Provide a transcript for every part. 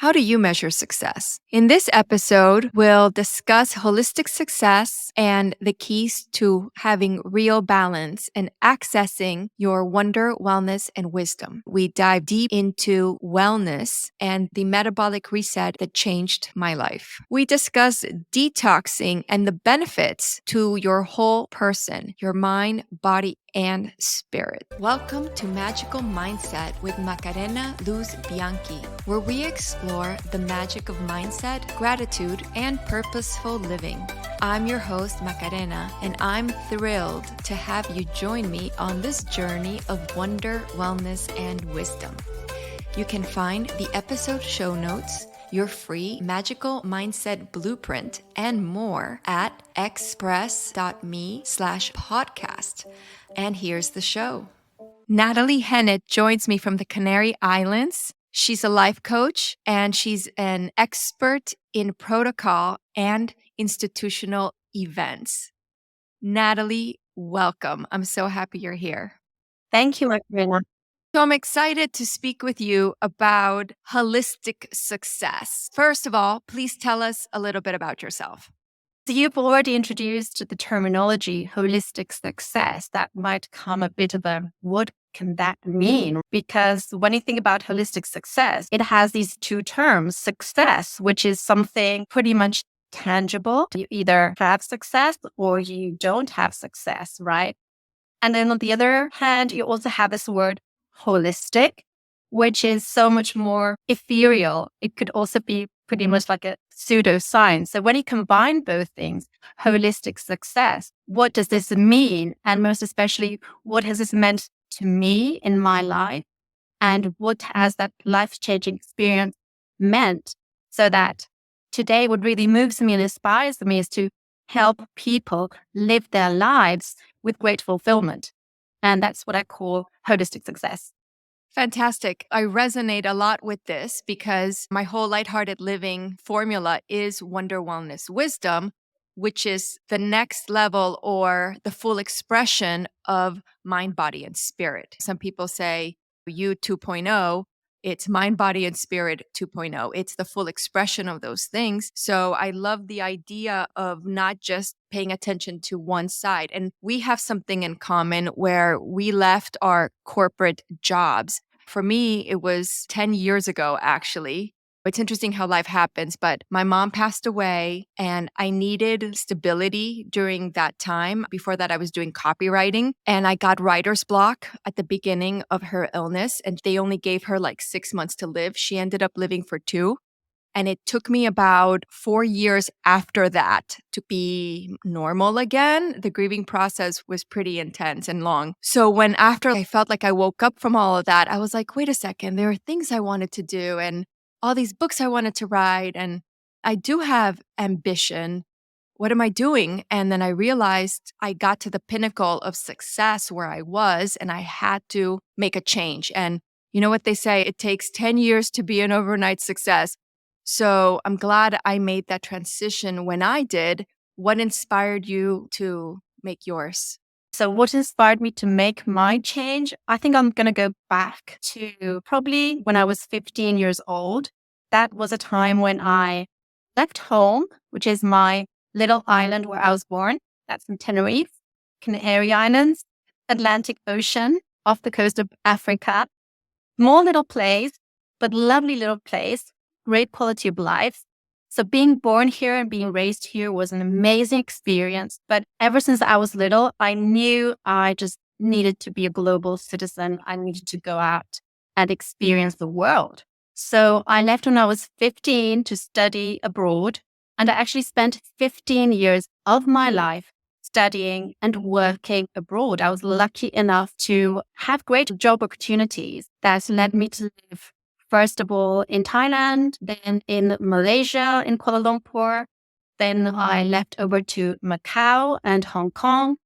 How do you measure success? In this episode, we'll discuss holistic success and the keys to having real balance and accessing your wonder, wellness, and wisdom. We dive deep into wellness and the metabolic reset that changed my life. We discuss detoxing and the benefits to your whole person, your mind, body, and spirit. Welcome to Magical Mindset with Macarena Bianchi, where we explore the magic of mindset, gratitude, and purposeful living. I'm your host, Macarena, and I'm thrilled to have you join me on this journey of wonder, wellness, and wisdom. You can find the episode show notes, your free magical mindset blueprint, and more at express.me/podcast. And here's the show. Natalie Hennet joins me from the Canary Islands. She's a life coach and she's an expert in protocol and institutional events. Natalie, welcome. I'm so happy you're here. Thank you, Macarena. So I'm excited to speak with you about holistic success. First of all, please tell us a little bit about yourself. So you've already introduced the terminology holistic success. That might come a bit of a, what can that mean? Because when you think about holistic success, it has these two terms: success, which is something pretty much tangible. You either have success or you don't have success, right? And then on the other hand, you also have this word holistic, which is so much more ethereal. It could also be pretty much like a pseudoscience. So when you combine both things, holistic success, what does this mean? And most especially, what has this meant to me in my life? And what has that life-changing experience meant? So that today what really moves me and inspires me is to help people live their lives with great fulfillment. And that's what I call holistic success. Fantastic. I resonate a lot with this because my whole lighthearted living formula is wonder, wellness, wisdom, which is the next level or the full expression of mind, body, and spirit. Some people say you 2.0, it's mind, body, and spirit 2.0. It's the full expression of those things. So I love the idea of not just paying attention to one side. And we have something in common where we left our corporate jobs. For me, it was 10 years ago, actually. It's interesting how life happens, but my mom passed away and I needed stability during that time. Before that, I was doing copywriting and I got writer's block at the beginning of her illness and they only gave her like 6 months to live. She ended up living for 2. And it took me about 4 years after that to be normal again. The grieving process was pretty intense and long. So when after I felt like I woke up from all of that, I was like, wait a second, there are things I wanted to do and all these books I wanted to write. And I do have ambition. What am I doing? And then I realized I got to the pinnacle of success where I was and I had to make a change. And you know what they say? It takes 10 years to be an overnight success. So I'm glad I made that transition when I did. What inspired you to make yours? So what inspired me to make my change? I think I'm going to go back to probably when I was 15 years old. That was a time when I left home, which is my little island where I was born. That's in Tenerife, Canary Islands, Atlantic Ocean, off the coast of Africa. Small little place, but lovely little place. Great quality of life. So being born here and being raised here was an amazing experience. But ever since I was little, I knew I just needed to be a global citizen. I needed to go out and experience the world. So I left when I was 15 to study abroad. And I actually spent 15 years of my life studying and working abroad. I was lucky enough to have great job opportunities that led me to live first of all in Thailand, then in Malaysia, in Kuala Lumpur. Then I left over to Macau and Hong Kong.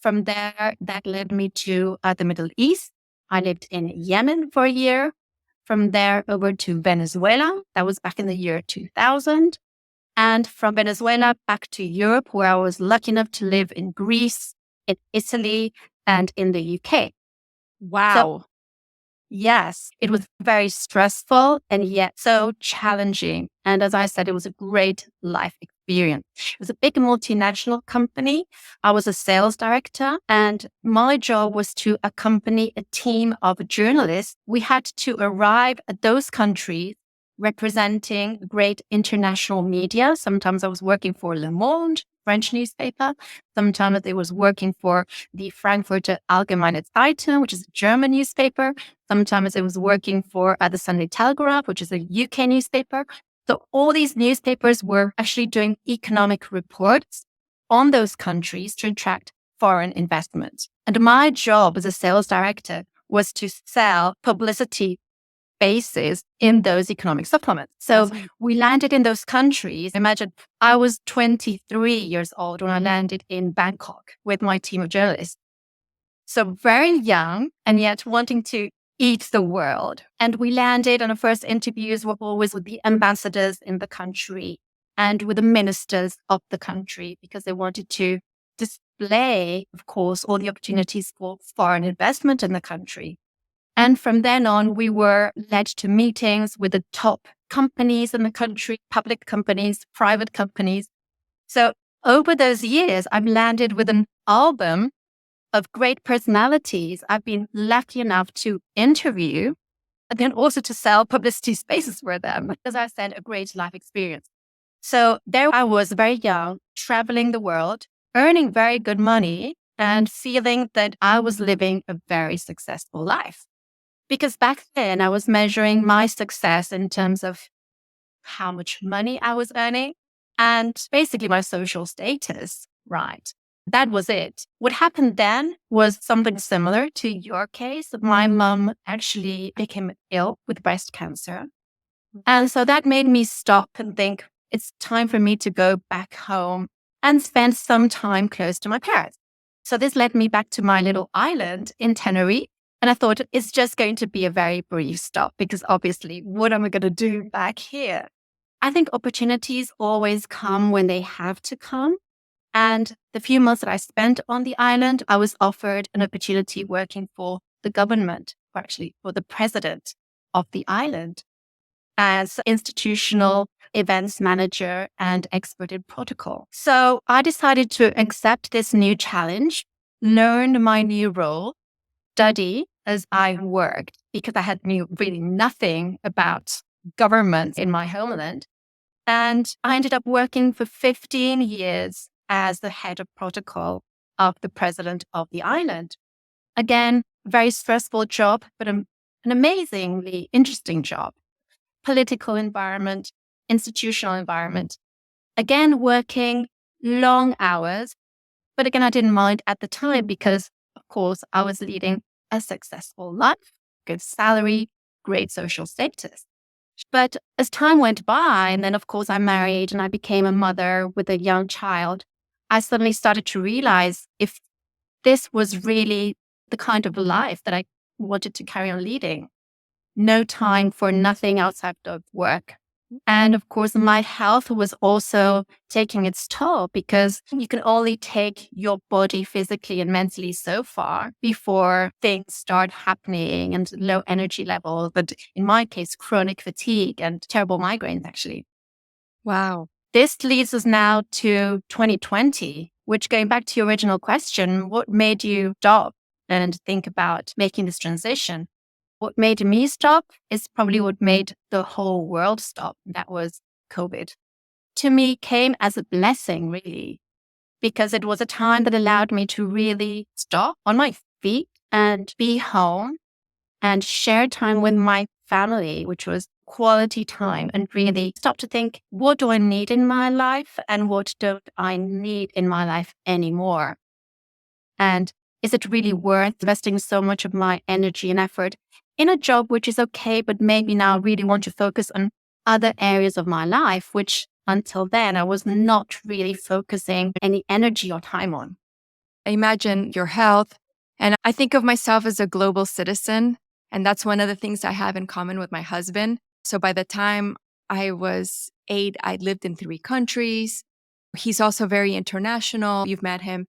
From there, that led me to the Middle East. I lived in Yemen for a year. From there over to Venezuela. That was back in the year 2000. And from Venezuela back to Europe, where I was lucky enough to live in Greece, in Italy, and in the UK. Wow. Yes, it was very stressful and yet so challenging. And as I said, it was a great life experience. It was a big multinational company. I was a sales director, and my job was to accompany a team of journalists. We had to arrive at those countries representing great international media. Sometimes I was working for Le Monde, French newspaper. Sometimes I was working for the Frankfurter Allgemeine Zeitung, which is a German newspaper. Sometimes I was working for the Sunday Telegraph, which is a UK newspaper. So all these newspapers were actually doing economic reports on those countries to attract foreign investment. And my job as a sales director was to sell publicity bases in those economic supplements. So we landed in those countries. Imagine I was 23 years old when I landed in Bangkok with my team of journalists. So very young and yet wanting to eat the world. And we landed, and our first interviews were always with the ambassadors in the country and with the ministers of the country, because they wanted to display, of course, all the opportunities for foreign investment in the country. And from then on, we were led to meetings with the top companies in the country, public companies, private companies. So over those years, I've landed with an album of great personalities I've been lucky enough to interview, and then also to sell publicity spaces for them. As I said, a great life experience. So there I was, very young, traveling the world, earning very good money, and feeling that I was living a very successful life. Because back then I was measuring my success in terms of how much money I was earning and basically my social status, right? That was it. What happened then was something similar to your case. My mom actually became ill with breast cancer. And so that made me stop and think it's time for me to go back home and spend some time close to my parents. So this led me back to my little island in Tenerife. And I thought it's just going to be a very brief stop, because obviously, what am I going to do back here? I think opportunities always come when they have to come. And the few months that I spent on the island, I was offered an opportunity working for the government, or actually for the president of the island, as institutional events manager and expert in protocol. So I decided to accept this new challenge, learn my new role, study as I worked, because I had knew really nothing about government in my homeland. And I ended up working for 15 years as the head of protocol of the president of the island. Again, very stressful job, but an amazingly interesting job. Political environment, institutional environment. Again, working long hours. But again, I didn't mind at the time because, of course, I was leading a successful life, good salary, great social status. But as time went by, and then, of course, I married and I became a mother with a young child, I suddenly started to realize if this was really the kind of life that I wanted to carry on leading. No time for nothing outside of work. And of course, my health was also taking its toll, because you can only take your body physically and mentally so far before things start happening, and low energy levels. But in my case, chronic fatigue and terrible migraines, actually. Wow. This leads us now to 2020, which, going back to your original question, what made you stop and think about making this transition? What made me stop is probably what made the whole world stop. That was COVID. To me, came as a blessing, really, because it was a time that allowed me to really stop on my feet and be home and share time with my family, which was quality time, and really stop to think, what do I need in my life and what don't I need in my life anymore? And is it really worth investing so much of my energy and effort in a job which is okay, but maybe now I really want to focus on other areas of my life, which until then I was not really focusing any energy or time on. I imagine your health. And I think of myself as a global citizen. And that's one of the things I have in common with my husband. So by the time I was 8, I lived in 3 countries. He's also very international. You've met him.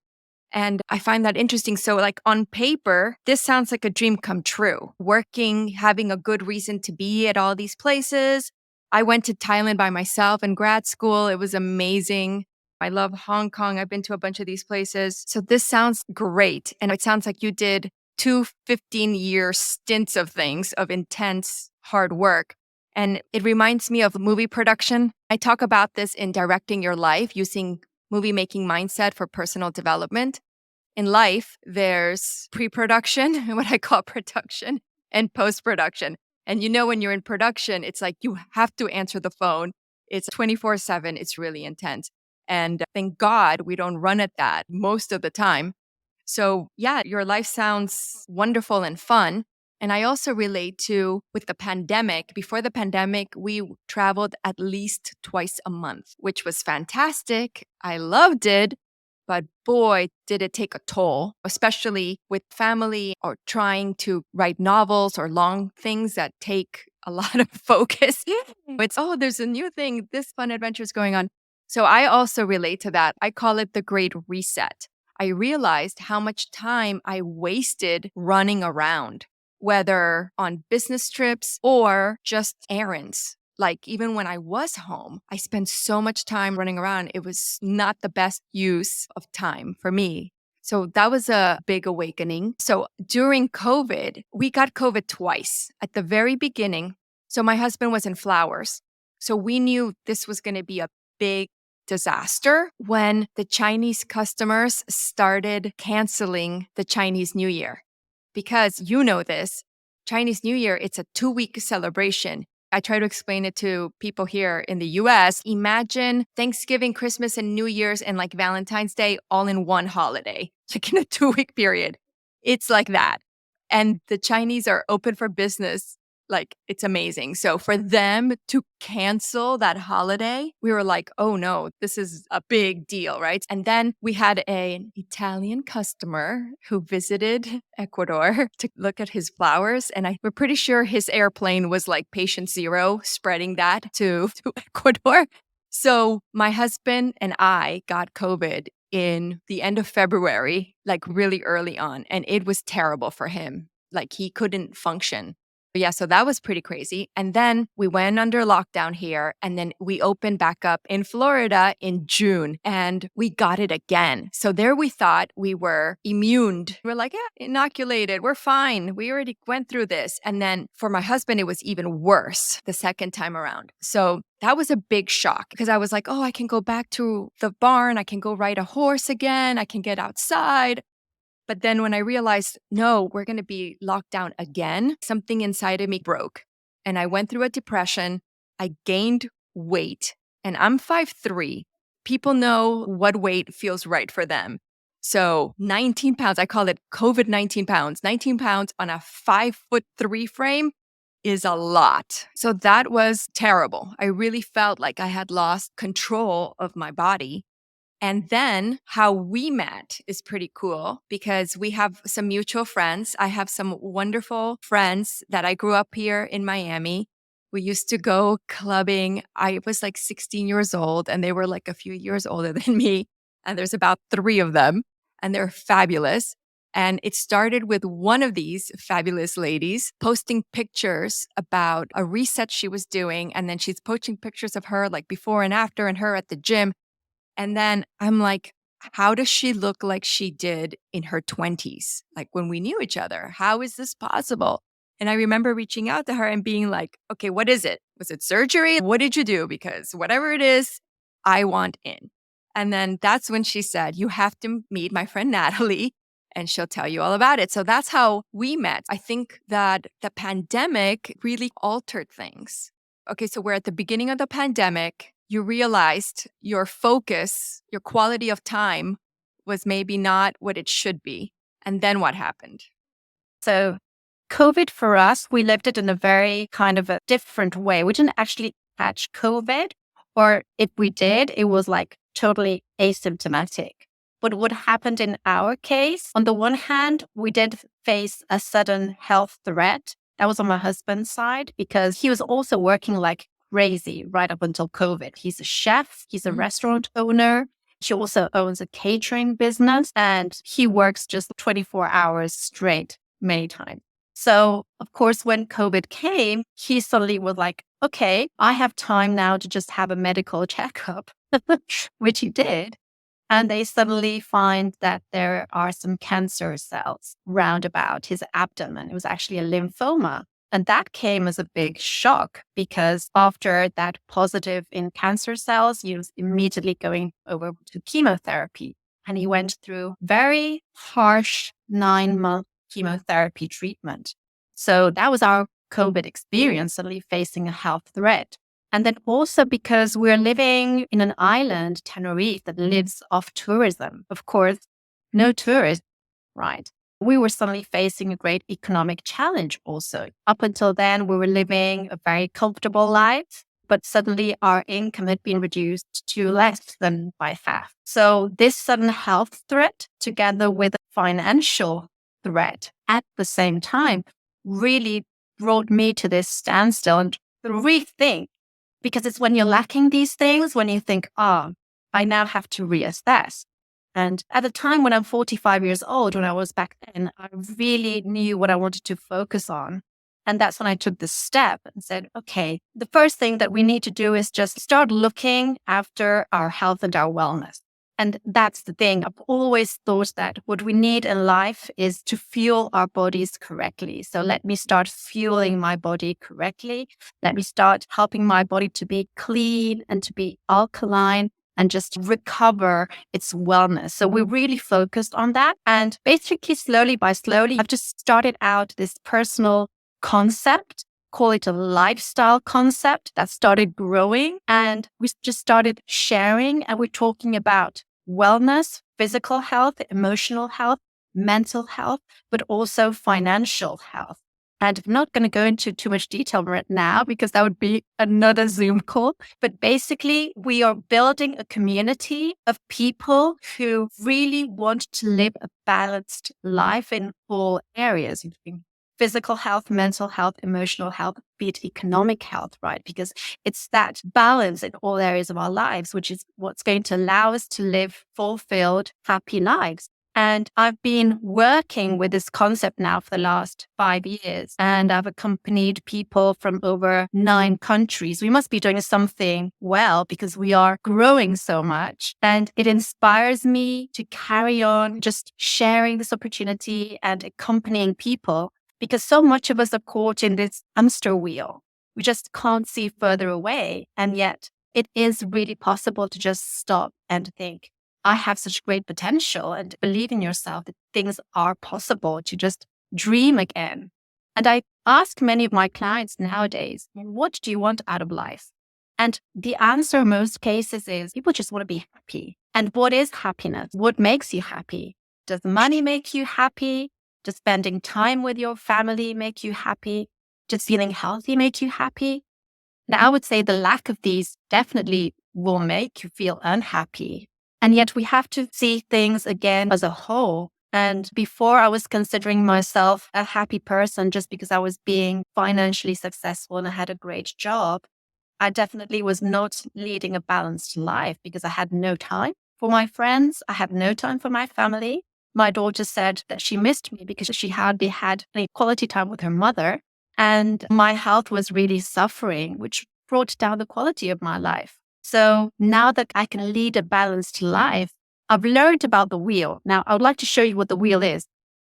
And I find that interesting. So, like on paper, this sounds like a dream come true. Working, having a good reason to be at all these places. I went to Thailand by myself in grad school. It was amazing. I love Hong Kong. I've been to a bunch of these places. So, this sounds great. And it sounds like you did two 15-year stints of things, of intense hard work. And it reminds me of movie production. I talk about this in Directing Your Life, using movie making mindset for personal development. In life, there's pre-production, what I call production, and post-production. And when you're in production, it's like you have to answer the phone. It's 24/7. It's really intense. And thank God we don't run at that most of the time. So yeah, your life sounds wonderful and fun. And I also relate to with the pandemic. Before the pandemic, we traveled at least twice a month, which was fantastic. I loved it. But boy, did it take a toll, especially with family or trying to write novels or long things that take a lot of focus. It's, oh, there's a new thing. This fun adventure is going on. So I also relate to that. I call it the Great Reset. I realized how much time I wasted running around, whether on business trips or just errands. Like even when I was home, I spent so much time running around. It was not the best use of time for me. So that was a big awakening. So during COVID, we got COVID twice. At the very beginning, so my husband was in flowers. So we knew this was going to be a big disaster when the Chinese customers started canceling the Chinese New Year. Because this, Chinese New Year, it's a 2-week celebration. I try to explain it to people here in the US. Imagine Thanksgiving, Christmas, and New Year's and like Valentine's Day all in one holiday, like in a 2-week period. It's like that. And the Chinese are open for business. Like, it's amazing. So for them to cancel that holiday, we were like, oh no, this is a big deal, right? And then we had an Italian customer who visited Ecuador to look at his flowers. And we're pretty sure his airplane was like patient zero, spreading that to Ecuador. So my husband and I got COVID in the end of February, like really early on. And it was terrible for him. Like he couldn't function. Yeah, so that was pretty crazy. And then we went under lockdown here, and then we opened back up in Florida in June, and we got it again. So there we thought we were immune. We're like, yeah, inoculated. We're fine. We already went through this. And then for my husband, it was even worse the second time around. So that was a big shock because I was like, oh, I can go back to the barn. I can go ride a horse again. I can get outside. But then when I realized, no, we're going to be locked down again, something inside of me broke. And I went through a depression. I gained weight. And I'm 5'3". People know what weight feels right for them. So 19 pounds, I call it COVID 19 pounds. 19 pounds on a 5'3" frame is a lot. So that was terrible. I really felt like I had lost control of my body. And then how we met is pretty cool because we have some mutual friends. I have some wonderful friends that I grew up here in Miami. We used to go clubbing. I was like 16 years old and they were like a few years older than me. And there's about 3 of them and they're fabulous. And it started with one of these fabulous ladies posting pictures about a reset she was doing. And then she's posting pictures of her like before and after and her at the gym. And then I'm like, how does she look like she did in her 20s? Like when we knew each other, how is this possible? And I remember reaching out to her and being like, okay, what is it? Was it surgery? What did you do? Because whatever it is, I want in. And then that's when she said, you have to meet my friend Natalie and she'll tell you all about it. So that's how we met. I think that the pandemic really altered things. Okay, so we're at the beginning of the pandemic. You realized your focus, your quality of time was maybe not what it should be. And then what happened? So COVID for us, we lived it in a very kind of a different way. We didn't actually catch COVID, or if we did, it was like totally asymptomatic. But what happened in our case, on the one hand, we did face a sudden health threat. That was on my husband's side because he was also working like crazy right up until COVID. He's a chef. He's a restaurant owner. She also owns a catering business and he works just 24 hours straight many times. So, of course, when COVID came, he suddenly was like, okay, I have time now to just have a medical checkup, which he did. And they suddenly find that there are some cancer cells round about his abdomen. It was actually a lymphoma. And that came as a big shock because after that positive in cancer cells, he was immediately going over to chemotherapy. And he went through very harsh 9-month chemotherapy treatment. So that was our COVID experience, suddenly facing a health threat. And then also because we're living in an island, Tenerife, that lives off tourism. Of course, no tourists, right? We were suddenly facing a great economic challenge also. Up until then, we were living a very comfortable life, but suddenly our income had been reduced to less than by half. So this sudden health threat, together with a financial threat at the same time, really brought me to this standstill and rethink. Because it's when you're lacking these things, when you think, I now have to reassess. And at the time when I'm 45 years old, when I was back then, I really knew what I wanted to focus on. And that's when I took this step and said, okay, the first thing that we need to do is just start looking after our health and our wellness. And that's the thing. I've always thought that what we need in life is to fuel our bodies correctly. So let me start fueling my body correctly. Let me start helping my body to be clean and to be alkaline and just recover its wellness. So we really focused on that. And basically, slowly by slowly, I've just started out this personal concept, call it a lifestyle concept that started growing. And we just started sharing and we're talking about wellness, physical health, emotional health, mental health, but also financial health. And I'm not going to go into too much detail right now because that would be another Zoom call. But basically, we are building a community of people who really want to live a balanced life in all areas, including physical health, mental health, emotional health, be it economic health, right? Because it's that balance in all areas of our lives, which is what's going to allow us to live fulfilled, happy lives. And I've been working with this concept now for the last 5 years, and I've accompanied people from over 9 countries. We must be doing something well because we are growing so much. And it inspires me to carry on just sharing this opportunity and accompanying people because so much of us are caught in this hamster wheel. We just can't see further away. And yet it is really possible to just stop and think, I have such great potential, and believe in yourself that things are possible, to just dream again. And I ask many of my clients nowadays, what do you want out of life? And the answer in most cases is people just want to be happy. And what is happiness? What makes you happy? Does money make you happy? Does spending time with your family make you happy? Does feeling healthy make you happy? Now, I would say the lack of these definitely will make you feel unhappy. And yet we have to see things again as a whole. And before, I was considering myself a happy person just because I was being financially successful and I had a great job. I definitely was not leading a balanced life because I had no time for my friends. I had no time for my family. My daughter said that she missed me because she hardly had any quality time with her mother. And my health was really suffering, which brought down the quality of my life. So now that I can lead a balanced life, I've learned about the wheel. Now, I would like to show you what the wheel is.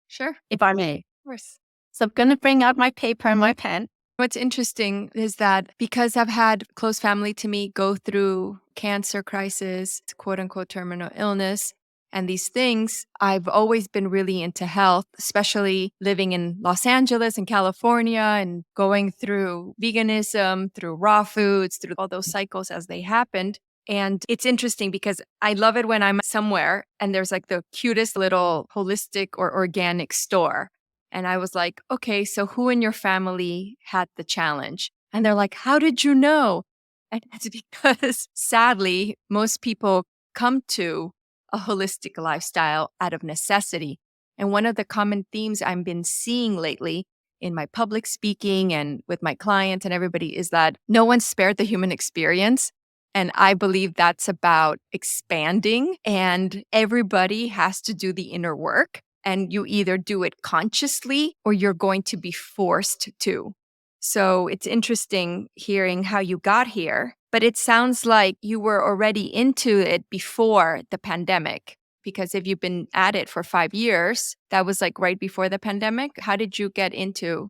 Sure. If I may. Of course. So I'm going to bring out my paper and my pen. What's interesting is that because I've had close family to me go through cancer crisis, quote unquote terminal illness, and these things, I've always been really into health, especially living in Los Angeles and California and going through veganism, through raw foods, through all those cycles as they happened. And it's interesting because I love it when I'm somewhere and there's like the cutest little holistic or organic store. And I was like, okay, so who in your family had the challenge? And they're like, how did you know? And it's because sadly, most people come to a holistic lifestyle out of necessity. And one of the common themes I've been seeing lately in my public speaking and with my clients and everybody is that no one spared the human experience. And I believe that's about expanding, and everybody has to do the inner work. And you either do it consciously or you're going to be forced to. So it's interesting hearing how you got here, but it sounds like you were already into it before the pandemic. Because if you've been at it for 5 years, that was like right before the pandemic. How did you get into?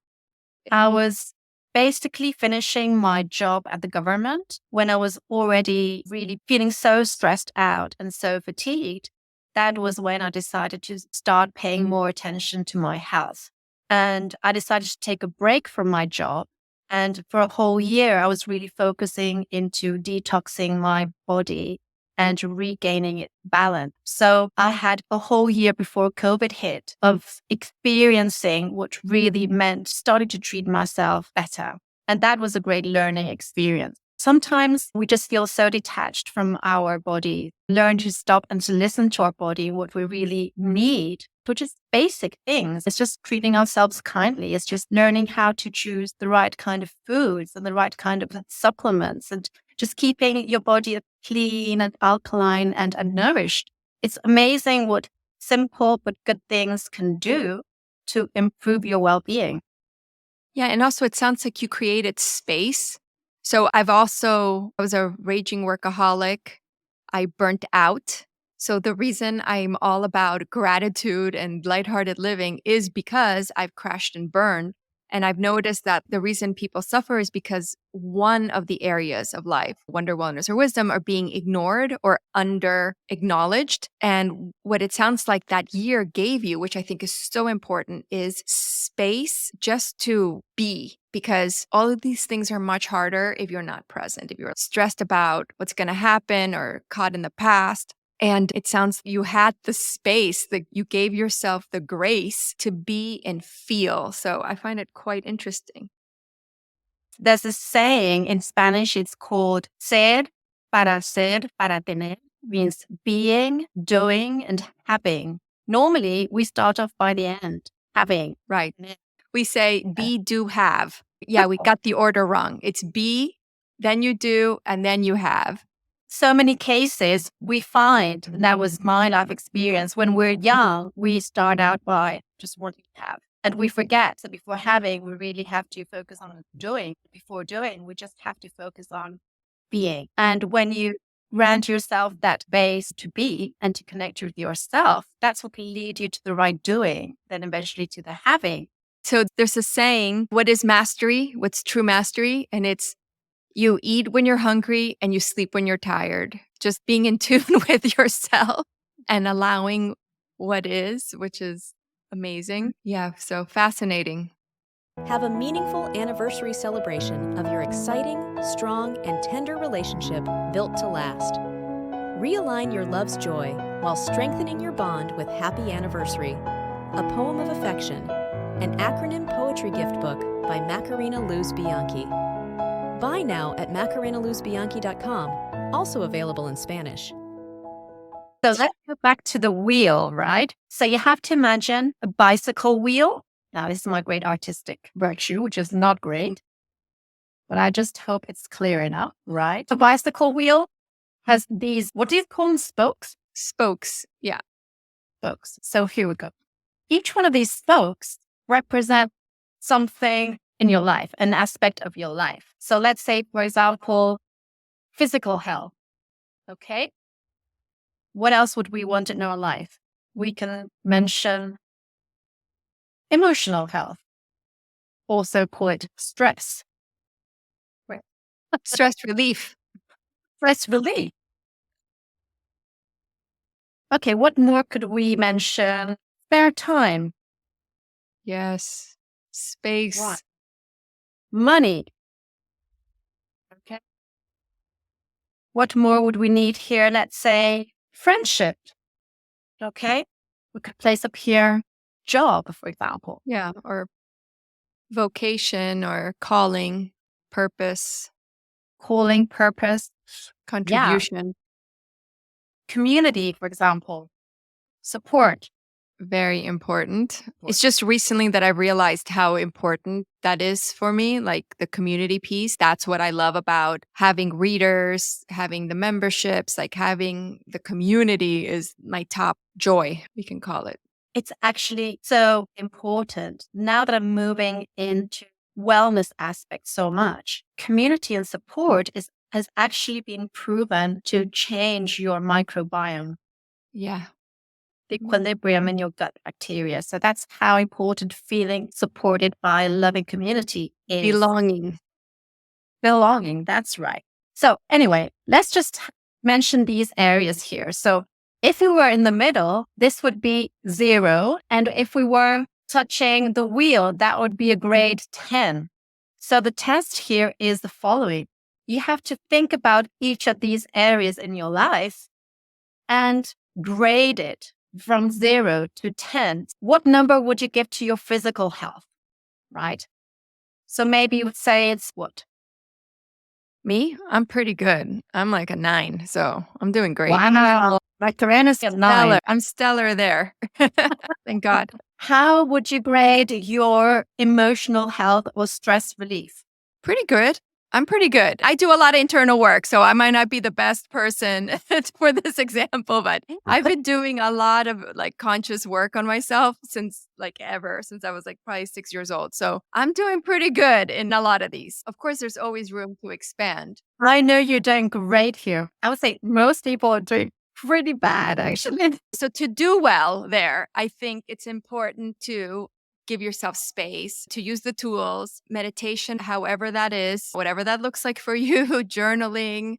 I was basically finishing my job at the government when I was already really feeling so stressed out and so fatigued. That was when I decided to start paying more attention to my health. And I decided to take a break from my job. And for a whole year, I was really focusing into detoxing my body and regaining its balance. So I had a whole year before COVID hit of experiencing what really meant starting to treat myself better. And that was a great learning experience. Sometimes we just feel so detached from our body. Learn to stop and to listen to our body, what we really need, which is basic things. It's just treating ourselves kindly. It's just learning how to choose the right kind of foods and the right kind of supplements and just keeping your body clean and alkaline and nourished. It's amazing what simple but good things can do to improve your well-being. Yeah. And also, it sounds like you created space. So I was a raging workaholic. I burnt out. So the reason I'm all about gratitude and lighthearted living is because I've crashed and burned. And I've noticed that the reason people suffer is because one of the areas of life, wonder, wellness, or wisdom, are being ignored or under acknowledged. And what it sounds like that year gave you, which I think is so important, is space just to be. Because all of these things are much harder if you're not present, if you're stressed about what's going to happen or caught in the past. And it sounds you had the space, that you gave yourself the grace to be and feel. So I find it quite interesting. There's a saying in Spanish, it's called ser para tener, means being, doing, and having. Normally, we start off by the end, having. Right. We say be, do, have. Yeah, we got the order wrong. It's be, then you do, and then you have. So many cases we find, and that was my life experience, when we're young, we start out by just wanting to have. And we forget that before having, we really have to focus on doing. Before doing, we just have to focus on being. And when you grant yourself that base to be and to connect with yourself, that's what can lead you to the right doing, then eventually to the having. So there's a saying, what is mastery? What's true mastery? And it's you eat when you're hungry and you sleep when you're tired. Just being in tune with yourself and allowing what is, which is amazing. Yeah, so fascinating. Have a meaningful anniversary celebration of your exciting, strong, and tender relationship built to last. Realign your love's joy while strengthening your bond with Happy Anniversary, a poem of affection, an acronym poetry gift book by Macarena Luz Bianchi. Buy now at macarenaluzbianchi.com, also available in Spanish. So let's go back to the wheel, right? So you have to imagine a bicycle wheel. Now, this is my great artistic virtue, which is not great, but I just hope it's clear enough, right? A bicycle wheel has these, what do you call them, spokes? Spokes, yeah. Spokes. So here we go. Each one of these spokes represent something in your life, an aspect of your life. So let's say, for example, physical health. Okay. What else would we want in our life? We can mention emotional health. Also call it stress. Right. Stress relief. Stress relief. Okay, what more could we mention? Spare time. Yes. Space. Right. Money. Okay. What more would we need here? Let's say friendship. Okay. We could place up here job, for example. Yeah. Or vocation or calling, purpose. Calling, purpose, Contribution. community, for example, support. Very important. It's just recently that I realized how important that is for me, like the community piece. That's what I love about having readers, having the memberships, like having the community is my top joy, we can call it. It's actually so important. Now that I'm moving into wellness aspects so much, community and support has actually been proven to change your microbiome, Yeah. the equilibrium in your gut bacteria. So that's how important feeling supported by a loving community is. Belonging. Belonging, that's right. So anyway, let's just mention these areas here. So if we were in the middle, this would be 0. And if we were touching the wheel, that would be a grade 10. So the test here is the following. You have to think about each of these areas in your life and grade it from 0 to 10. What number would you give to your physical health, right? So maybe you would say it's what? Me? I'm pretty good. I'm like a 9, so I'm doing great. Wow. Macarena's a 9. Stellar. I'm stellar there. Thank God. How would you grade your emotional health or stress relief? Pretty good. I'm pretty good. I do a lot of internal work, so I might not be the best person for this example, but I've been doing a lot of like conscious work on myself since I was like probably 6 years old. So I'm doing pretty good in a lot of these. Of course, there's always room to expand. I know you're doing great here. I would say most people are doing pretty bad, actually. So to do well there, I think it's important to give yourself space to use the tools, meditation, however that is, whatever that looks like for you, journaling,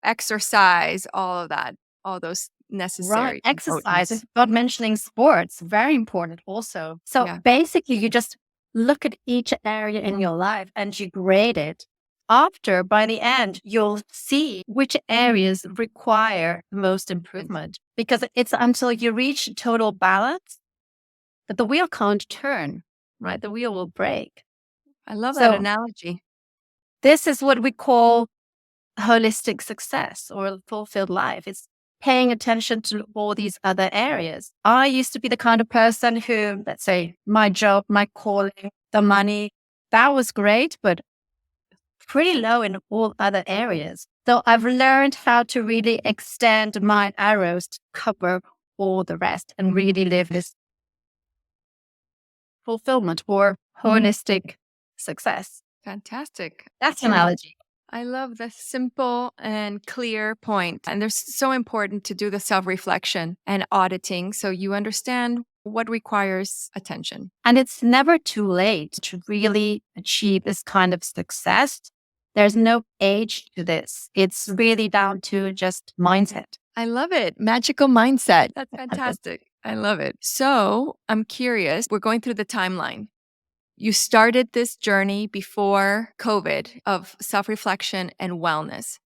exercise, all of that, all those necessary Right. Exercise. components. Not mentioning sports, very important also. So Yeah. basically, you just look at each area in your life and you grade it. After, by the end, you'll see which areas require the most improvement because it's until you reach total balance that the wheel can't turn, right? The wheel will break. I love So- that analogy. This is what we call holistic success or a fulfilled life. It's paying attention to all these other areas. I used to be the kind of person who, let's say, my job, my calling, the money, that was great, but pretty low in all other areas. So I've learned how to really extend my arrows to cover all the rest and really live this fulfillment or holistic success. Fantastic. That's an analogy. I love the simple and clear point. And there's so important to do the self-reflection and auditing so you understand what requires attention. And it's never too late to really achieve this kind of success. There's no age to this. It's really down to just mindset. I love it. Magical mindset. That's fantastic. I love it. So I'm curious. We're going through the timeline. You started this journey before COVID of self-reflection and wellness.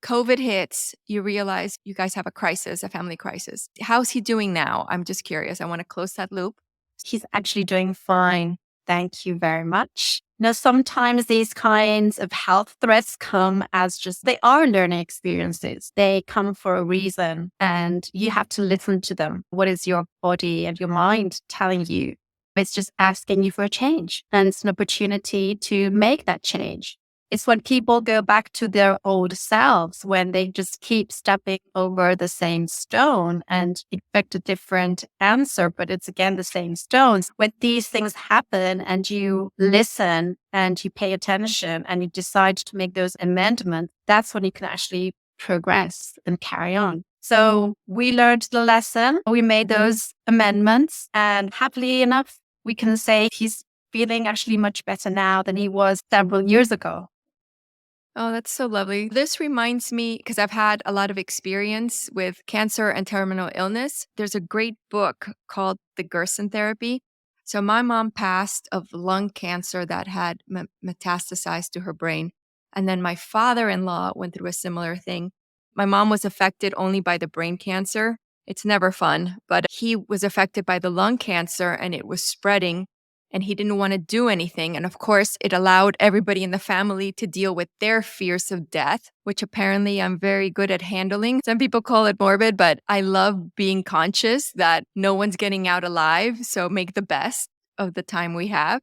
COVID hits, you realize you guys have a crisis, a family crisis. How's he doing now? I'm just curious. I want to close that loop. He's actually doing fine. Thank you very much. Now, sometimes these kinds of health threats come as they are learning experiences. They come for a reason and you have to listen to them. What is your body and your mind telling you? It's just asking you for a change, and it's an opportunity to make that change. It's when people go back to their old selves, when they just keep stepping over the same stone and expect a different answer, but it's again the same stones. When these things happen and you listen and you pay attention and you decide to make those amendments, that's when you can actually progress and carry on. So we learned the lesson, we made those amendments, and happily enough, we can say he's feeling actually much better now than he was several years ago. Oh, that's so lovely. This reminds me, because I've had a lot of experience with cancer and terminal illness. There's a great book called The Gerson Therapy. So my mom passed of lung cancer that had metastasized to her brain. And then my father-in-law went through a similar thing. My mom was affected only by the brain cancer. It's never fun, but he was affected by the lung cancer and it was spreading. and he didn't want to do anything. And of course, it allowed everybody in the family to deal with their fears of death, which apparently I'm very good at handling. Some people call it morbid, but I love being conscious that no one's getting out alive. So make the best of the time we have.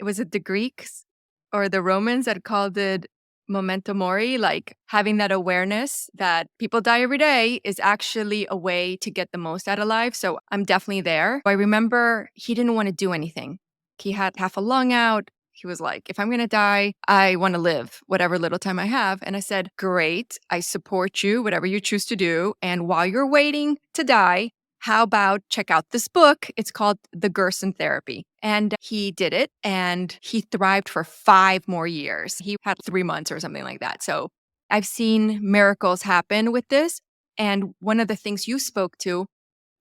Was it the Greeks or the Romans that called it memento mori, like having that awareness that people die every day is actually a way to get the most out of life. So I'm definitely there. I remember he didn't want to do anything. He had half a lung out. He was like, if I'm going to die, I want to live whatever little time I have. And I said, great, I support you, whatever you choose to do. And while you're waiting to die, how about check out this book? It's called The Gerson Therapy. And he did it and he thrived for 5 more years. He had 3 months or something like that. So I've seen miracles happen with this. And one of the things you spoke to,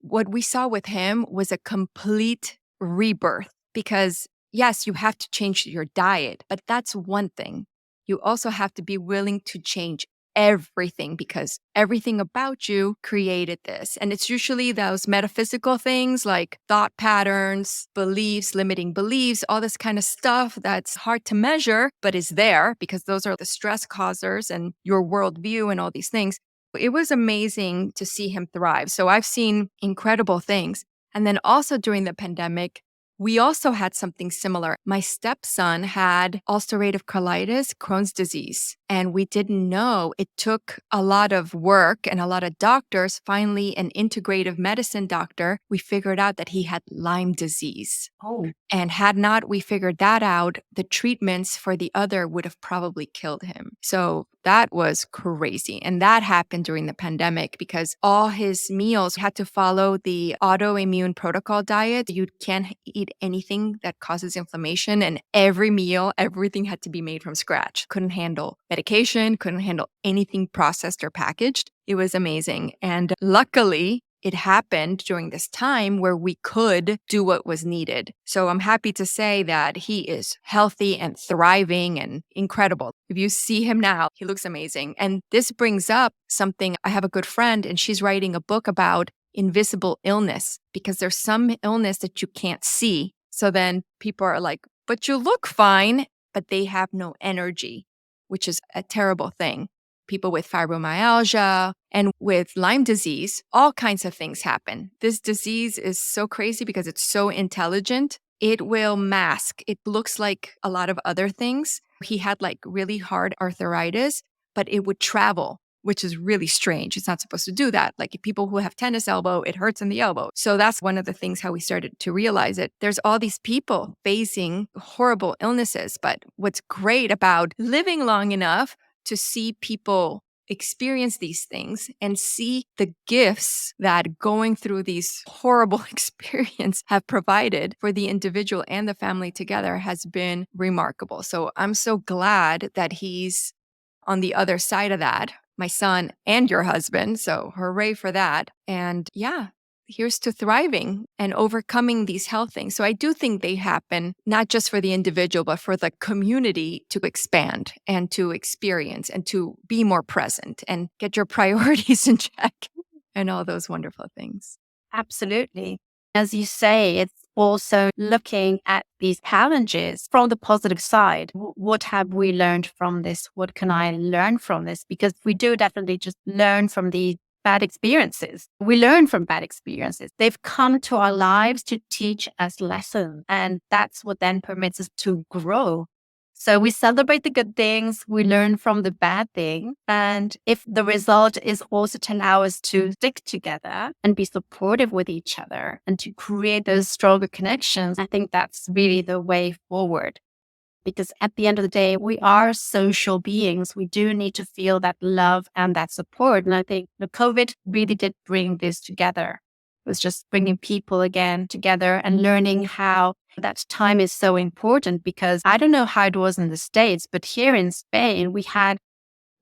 what we saw with him was a complete rebirth because yes, you have to change your diet, but that's one thing. You also have to be willing to change everything because everything about you created this. And it's usually those metaphysical things like thought patterns, beliefs, limiting beliefs, all this kind of stuff that's hard to measure, but is there because those are the stress causers and your worldview and all these things. It was amazing to see him thrive. So I've seen incredible things. And then also during the pandemic, we also had something similar. My stepson had ulcerative colitis, Crohn's disease, and we didn't know. It took a lot of work and a lot of doctors. Finally, an integrative medicine doctor, we figured out that he had Lyme disease. Oh, And had not we figured that out, the treatments for the other would have probably killed him. So that was crazy. And that happened during the pandemic because all his meals had to follow the autoimmune protocol diet. You can't eat anything that causes inflammation. And every meal, everything had to be made from scratch. Couldn't handle medication, couldn't handle anything processed or packaged. It was amazing. And luckily, it happened during this time where we could do what was needed. So I'm happy to say that he is healthy and thriving and incredible. If you see him now, he looks amazing. And this brings up something. I have a good friend and she's writing a book about invisible illness because there's some illness that you can't see. So then people are like, but you look fine, but they have no energy, which is a terrible thing. People with fibromyalgia and with Lyme disease, all kinds of things happen. This disease is so crazy because it's so intelligent. It will mask. It looks like a lot of other things. He had like really hard arthritis, but it would travel, which is really strange. It's not supposed to do that. Like people who have tennis elbow, it hurts in the elbow. So that's one of the things how we started to realize it. There's all these people facing horrible illnesses, but what's great about living long enough to see people experience these things and see the gifts that going through these horrible experiences have provided for the individual and the family together has been remarkable. So I'm so glad that he's on the other side of that, my son and your husband. So hooray for that. And yeah, here's to thriving and overcoming these health things. So I do think they happen not just for the individual, but for the community to expand and to experience and to be more present and get your priorities in check and all those wonderful things. absolutely. As you say, it's also looking at these challenges from the positive side. What have we learned from this? What can I learn from this? Because we do definitely just learn from the bad experiences. We learn from bad experiences. They've come to our lives to teach us lessons. And that's what then permits us to grow. So we celebrate the good things, we learn from the bad thing. And if the result is also to allow us to stick together and be supportive with each other and to create those stronger connections, I think that's really the way forward. Because at the end of the day, we are social beings. We do need to feel that love and that support. And I think the COVID really did bring this together. It was just bringing people again together and learning how that time is so important. Because I don't know how it was in the States, but here in Spain, we had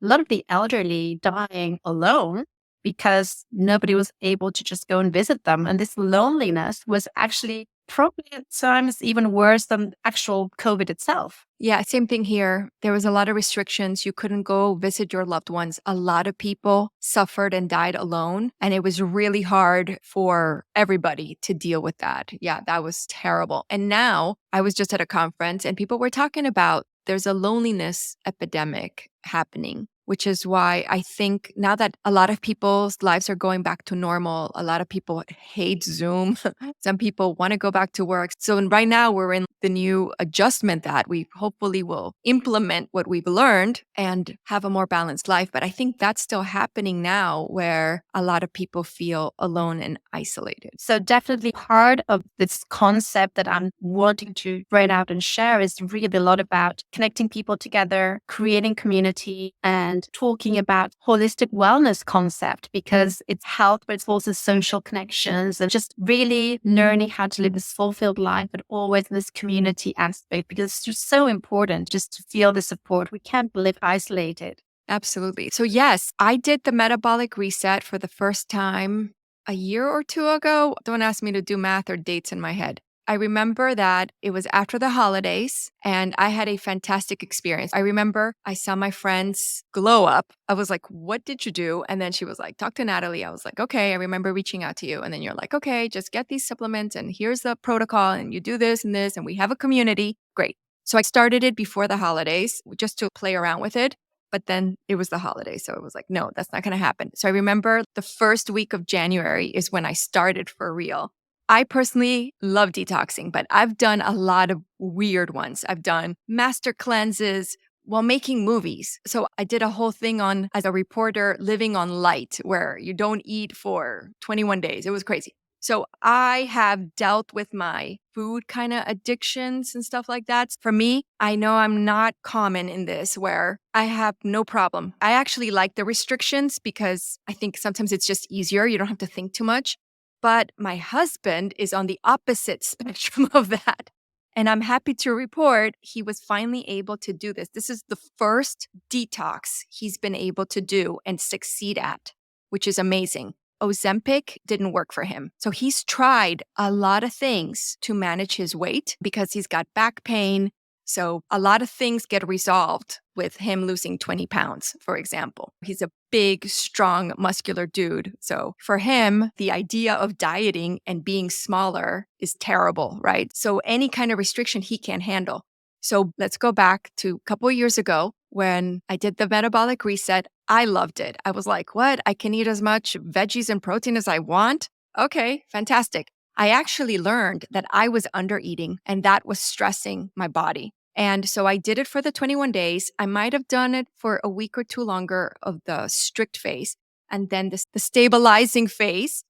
a lot of the elderly dying alone because nobody was able to just go and visit them. And this loneliness was actually probably at times even worse than actual COVID itself. Yeah, same thing here. There was a lot of restrictions. You couldn't go visit your loved ones. A lot of people suffered and died alone. And it was really hard for everybody to deal with that. Yeah, that was terrible. And now I was just at a conference and people were talking about there's a loneliness epidemic happening, which is why I think now that a lot of people's lives are going back to normal, a lot of people hate Zoom. Some people want to go back to work. So right now we're in the new adjustment that we hopefully will implement what we've learned and have a more balanced life. But I think that's still happening now where a lot of people feel alone and isolated. So definitely part of this concept that I'm wanting to write out and share is really a lot about connecting people together, creating community, and talking about holistic wellness concept, because it's health, but it's also social connections and just really learning how to live this fulfilled life, but always this community aspect, because it's just so important just to feel the support. We can't live isolated. Absolutely. So yes, I did the metabolic reset for the first time a year or two ago. Don't ask me to do math or dates in my head. I remember that it was after the holidays and I had a fantastic experience. I remember I saw my friends glow up. I was like, what did you do? And then she was like, talk to Natalie. I was like, okay, I remember reaching out to you. And then you're like, okay, just get these supplements and here's the protocol and you do this and this and we have a community. Great. So I started it before the holidays just to play around with it. But then it was the holidays. So it was like, no, that's not going to happen. So I remember the first week of January is when I started for real. I personally love detoxing, but I've done a lot of weird ones. I've done master cleanses while making movies. So I did a whole thing on, as a reporter, living on light, where you don't eat for 21 days. It was crazy. So I have dealt with my food kind of addictions and stuff like that. For me, I know I'm not common in this where I have no problem. I actually like the restrictions because I think sometimes it's just easier. You don't have to think too much. But my husband is on the opposite spectrum of that. And I'm happy to report he was finally able to do this. This is the first detox he's been able to do and succeed at, which is amazing. Ozempic didn't work for him. So he's tried a lot of things to manage his weight because he's got back pain. So a lot of things get resolved with him losing 20 pounds, for example. He's a big, strong, muscular dude. So for him, the idea of dieting and being smaller is terrible, right? So any kind of restriction he can't handle. So let's go back to a couple of years ago when I did the metabolic reset. I loved it. I was like, what? I can eat as much veggies and protein as I want? Okay, fantastic. I actually learned that I was under eating and that was stressing my body. And so I did it for the 21 days. I might have done it for a week or two longer of the strict phase. And then the stabilizing phase,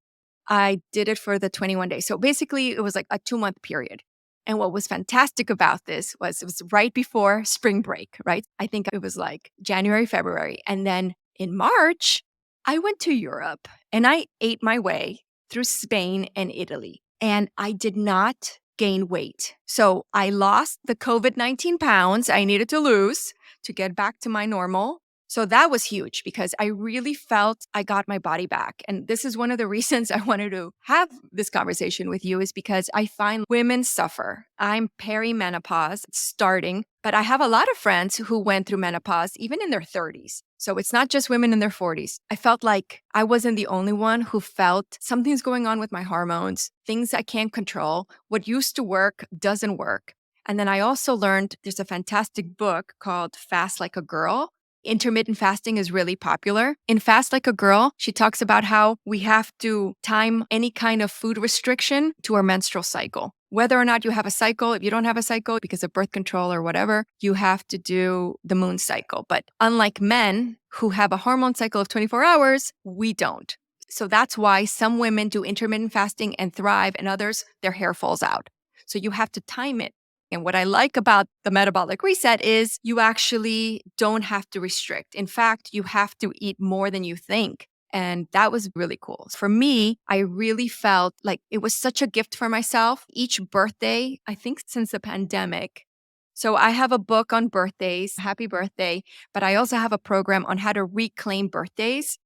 I did it for the 21 days. So basically it was like a 2-month period. And what was fantastic about this was it was right before spring break, right? I think it was like January, February. And then in March, I went to Europe and I ate my way through Spain and Italy. And I did not gain weight. So I lost the COVID-19 pounds I needed to lose to get back to my normal. So that was huge because I really felt I got my body back. And this is one of the reasons I wanted to have this conversation with you is because I find women suffer. I'm perimenopause starting, but I have a lot of friends who went through menopause even in their 30s. So it's not just women in their 40s. I felt like I wasn't the only one who felt something's going on with my hormones, things I can't control. What used to work doesn't work. And then I also learned there's a fantastic book called Fast Like a Girl. Intermittent fasting is really popular. In Fast Like a Girl, she talks about how we have to time any kind of food restriction to our menstrual cycle. Whether or not you have a cycle, if you don't have a cycle because of birth control or whatever, you have to do the moon cycle. But unlike men who have a hormone cycle of 24 hours, we don't. So that's why some women do intermittent fasting and thrive and others, their hair falls out. So you have to time it. And what I like about the metabolic reset is you actually don't have to restrict. In fact, you have to eat more than you think. And that was really cool. For me, I really felt like it was such a gift for myself. Each birthday, I think since the pandemic. So I have a book on birthdays, happy birthday, but I also have a program on how to reclaim birthdays.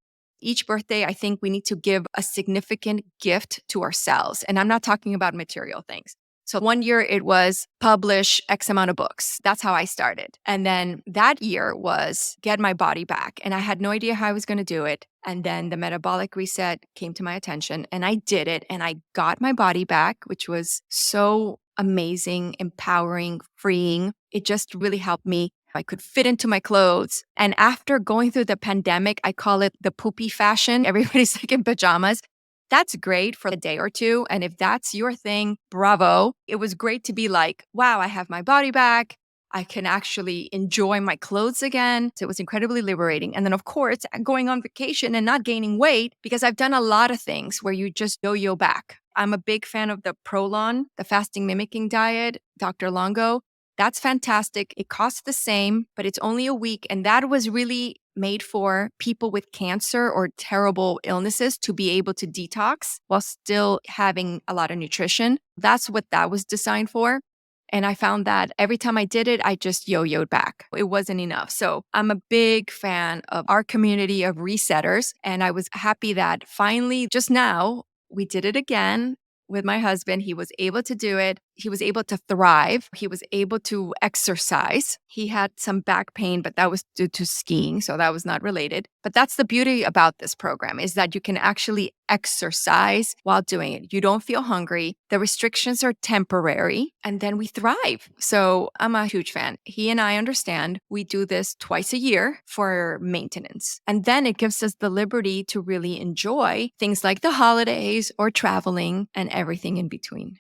Each birthday, I think we need to give a significant gift to ourselves. And I'm not talking about material things. So one year it was publish X amount of books. That's how I started. And then that year was get my body back. And I had no idea how I was going to do it. And then the metabolic reset came to my attention and I did it and I got my body back, which was so amazing, empowering, freeing. It just really helped me. I could fit into my clothes. And after going through the pandemic, I call it the poopy fashion. Everybody's like in pajamas. That's great for a day or two. And if that's your thing, bravo. It was great to be like, wow, I have my body back. I can actually enjoy my clothes again. So it was incredibly liberating. And then, of course, going on vacation and not gaining weight because I've done a lot of things where you just yo-yo back. I'm a big fan of the Prolon, the fasting mimicking diet, Dr. Longo. That's fantastic. It costs the same, but it's only a week. And that was really made for people with cancer or terrible illnesses to be able to detox while still having a lot of nutrition. That's what that was designed for. And I found that every time I did it, I just yo-yoed back. It wasn't enough. So I'm a big fan of our community of resetters. And I was happy that finally, just now, we did it again with my husband. He was able to do it. He was able to thrive. He was able to exercise. He had some back pain, but that was due to skiing. So that was not related. But that's the beauty about this program is that you can actually exercise while doing it. You don't feel hungry. The restrictions are temporary and then we thrive. So I'm a huge fan. He and I understand we do this twice a year for maintenance. And then it gives us the liberty to really enjoy things like the holidays or traveling and everything in between.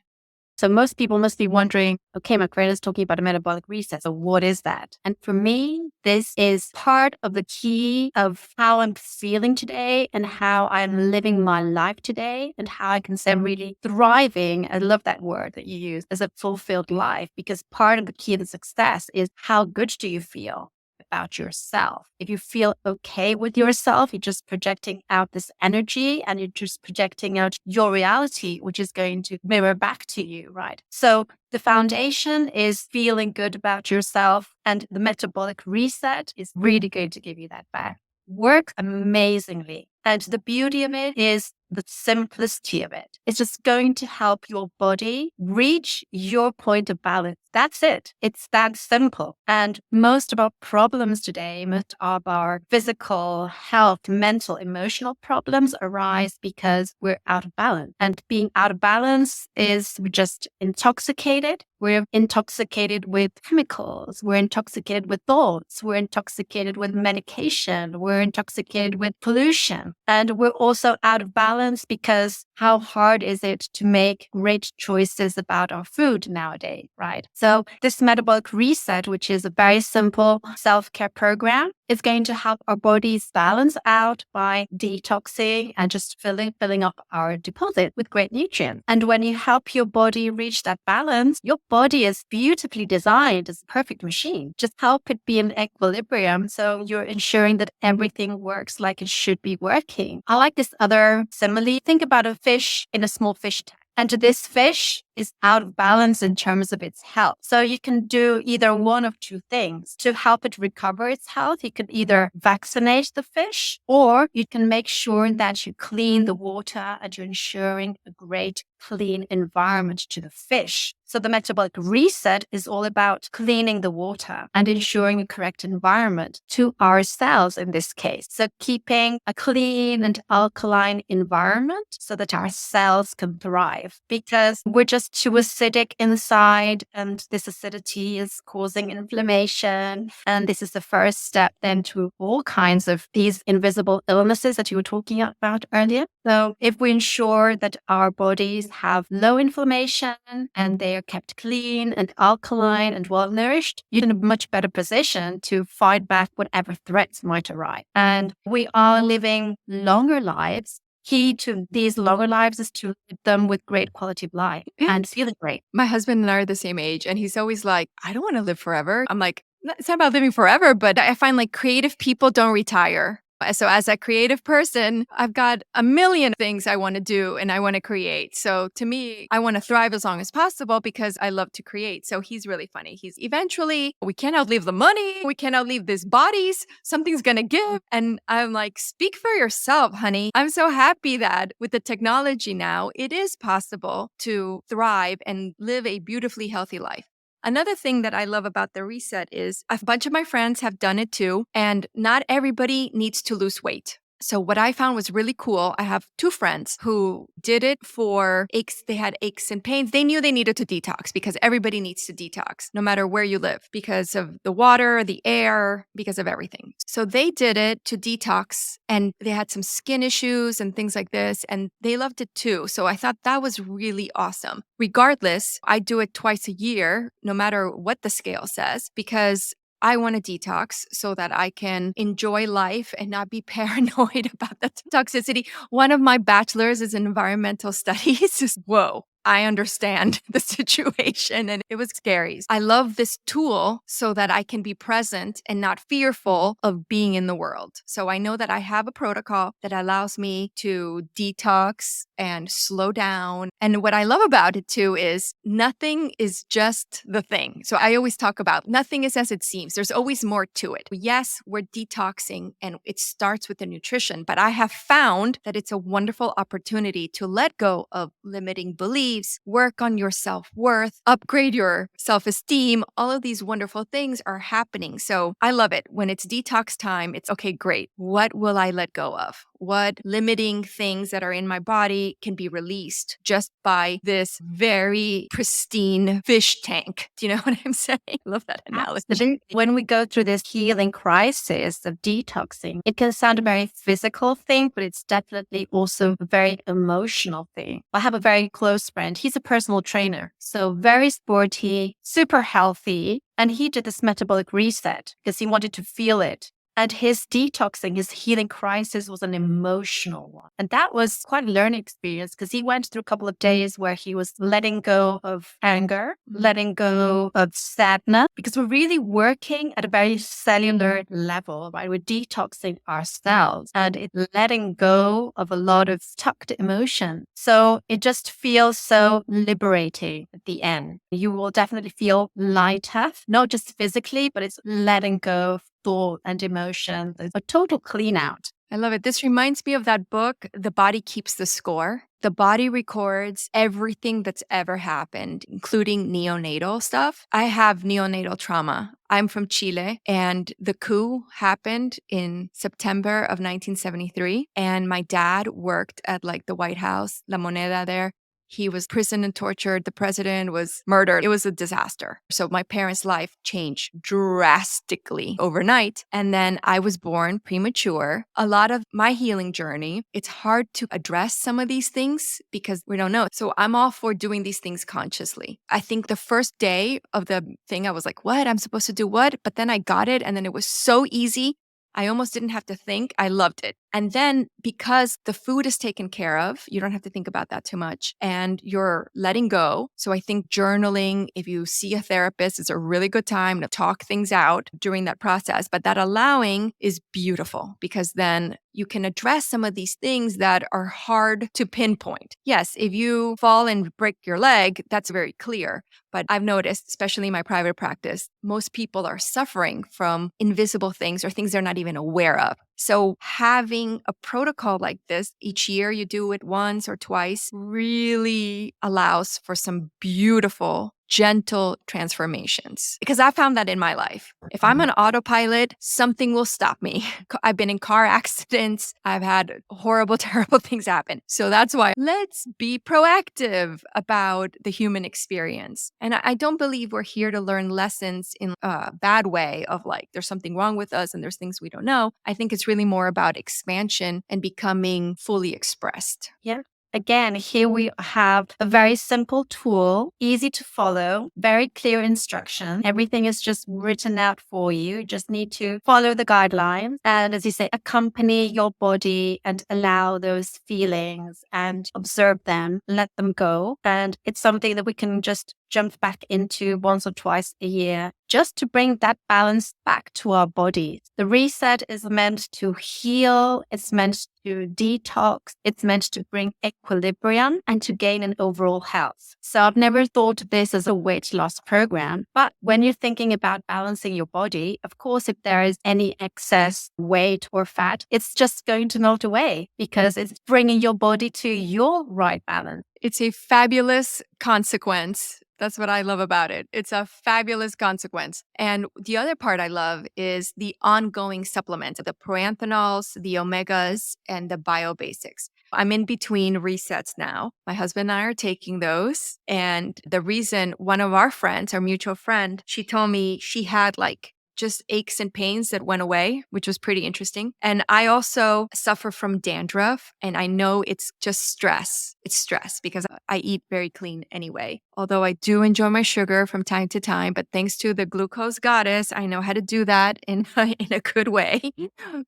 So most people must be wondering, okay, Macarena is talking about a metabolic reset. So what is that? And for me, this is part of the key of how I'm feeling today and how I'm living my life today and how I can say I'm really thriving. I love that word that you use as a fulfilled life, because part of the key to success is how good do you feel about yourself. If you feel okay with yourself, you're just projecting out this energy and you're just projecting out your reality, which is going to mirror back to you, right? So the foundation is feeling good about yourself, and the metabolic reset is really going to give you that back. Works amazingly. And the beauty of it is the simplicity of it. It's just going to help your body reach your point of balance. That's it. It's that simple. And most of our problems today, most of our physical, health, mental, emotional problems arise because we're out of balance. And being out of balance is we're just intoxicated. We're intoxicated with chemicals. We're intoxicated with thoughts. We're intoxicated with medication. We're intoxicated with pollution. And we're also out of balance because how hard is it to make great choices about our food nowadays, right? So this metabolic reset, which is a very simple self-care program, is going to help our bodies balance out by detoxing and just filling up our deposit with great nutrients. And when you help your body reach that balance, your body is beautifully designed as a perfect machine. Just help it be in equilibrium so you're ensuring that everything works like it should be working. I like this other simile. Think about a fish in a small fish tank. And this fish is out of balance in terms of its health. So you can do either one of two things to help it recover its health. You can either vaccinate the fish, or you can make sure that you clean the water and you're ensuring a great clean environment to the fish. So the metabolic reset is all about cleaning the water and ensuring a correct environment to our cells in this case. So keeping a clean and alkaline environment so that our cells can thrive, because we're just too acidic inside, and this acidity is causing inflammation. And this is the first step then to all kinds of these invisible illnesses that you were talking about earlier. So if we ensure that our bodies have low inflammation and they are kept clean and alkaline and well nourished, you're in a much better position to fight back whatever threats might arise. And we are living longer lives. Key to these longer lives is to live them with great quality of life and feeling great. My husband and I are the same age, and he's always like, I don't want to live forever. I'm like, it's not about living forever, but I find like creative people don't retire. So as a creative person, I've got a million things I want to do and I want to create. So to me, I want to thrive as long as possible because I love to create. So he's really funny. He's eventually, we can't outlive the money. We can't outlive these bodies. Something's going to give. And I'm like, speak for yourself, honey. I'm so happy that with the technology now, it is possible to thrive and live a beautifully healthy life. Another thing that I love about the reset is a bunch of my friends have done it too, and not everybody needs to lose weight. So what I found was really cool. I have 2 friends who did it for aches. They had aches and pains. They knew they needed to detox because everybody needs to detox no matter where you live because of the water, the air, because of everything. So they did it to detox and they had some skin issues and things like this and they loved it too. So I thought that was really awesome. Regardless, I do it twice a year, no matter what the scale says, because I want to detox so that I can enjoy life and not be paranoid about the toxicity. One of my bachelors is in environmental studies. Whoa. I understand the situation and it was scary. I love this tool so that I can be present and not fearful of being in the world. So I know that I have a protocol that allows me to detox and slow down. And what I love about it too is nothing is just the thing. So I always talk about nothing is as it seems. There's always more to it. Yes, we're detoxing and it starts with the nutrition, but I have found that it's a wonderful opportunity to let go of limiting beliefs, work on your self-worth, upgrade your self-esteem. All of these wonderful things are happening. So I love it. When it's detox time, it's okay, great. What will I let go of? What limiting things that are in my body can be released just by this very pristine fish tank? Do you know what I'm saying? I love that analogy. Absolutely. When we go through this healing crisis of detoxing, it can sound a very physical thing, but it's definitely also a very emotional thing. I have a very close friend. He's a personal trainer, so very sporty, super healthy. And he did this metabolic reset because he wanted to feel it. And his detoxing, his healing crisis was an emotional one. And that was quite a learning experience because he went through a couple of days where he was letting go of anger, letting go of sadness, because we're really working at a very cellular level, right? We're detoxing ourselves and it's letting go of a lot of tucked emotion. So it just feels so liberating at the end. You will definitely feel lighter, not just physically, but it's letting go of thought and emotion, a total clean out. I love it. This reminds me of that book, The Body Keeps the Score. The body records everything that's ever happened, including neonatal stuff. I have neonatal trauma. I'm from Chile, and the coup happened in September of 1973. And my dad worked at the White House, La Moneda there. He was imprisoned and tortured. The president was murdered. It was a disaster. So my parents' life changed drastically overnight. And then I was born premature. A lot of my healing journey, it's hard to address some of these things because we don't know. So I'm all for doing these things consciously. I think the first day of the thing, I was like, what? I'm supposed to do what? But then I got it. And then it was so easy. I almost didn't have to think. I loved it. And then because the food is taken care of, you don't have to think about that too much and you're letting go. So I think journaling, if you see a therapist, is a really good time to talk things out during that process. But that allowing is beautiful because then you can address some of these things that are hard to pinpoint. Yes, if you fall and break your leg, that's very clear. But I've noticed, especially in my private practice, most people are suffering from invisible things or things they're not even aware of. So having a protocol like this, each year you do it once or twice, really allows for some beautiful, gentle transformations. Because I found that in my life. If I'm on autopilot, something will stop me. I've been in car accidents. I've had horrible, terrible things happen. So that's why let's be proactive about the human experience. And I don't believe we're here to learn lessons in a bad way of there's something wrong with us and there's things we don't know. I think it's really more about expansion and becoming fully expressed. Yeah. Again, here we have a very simple tool, easy to follow, very clear instruction. Everything is just written out for you. You just need to follow the guidelines. And as you say, accompany your body and allow those feelings and observe them, let them go. And it's something that we can just jumped back into once or twice a year just to bring that balance back to our bodies. The reset is meant to heal, it's meant to detox, it's meant to bring equilibrium and to gain an overall health. So I've never thought of this as a weight loss program, but when you're thinking about balancing your body, of course, if there is any excess weight or fat, it's just going to melt away because it's bringing your body to your right balance. It's a fabulous consequence. That's what I love about it. It's a fabulous consequence. And the other part I love is the ongoing supplements, the proanthanols, the omegas, and the biobasics. I'm in between resets now. My husband and I are taking those. And the reason, one of our friends, our mutual friend, she told me she had like just aches and pains that went away, which was pretty interesting. And I also suffer from dandruff, and I know it's just stress. It's stress because I eat very clean anyway. Although I do enjoy my sugar from time to time, but thanks to the glucose goddess, I know how to do that in a good way.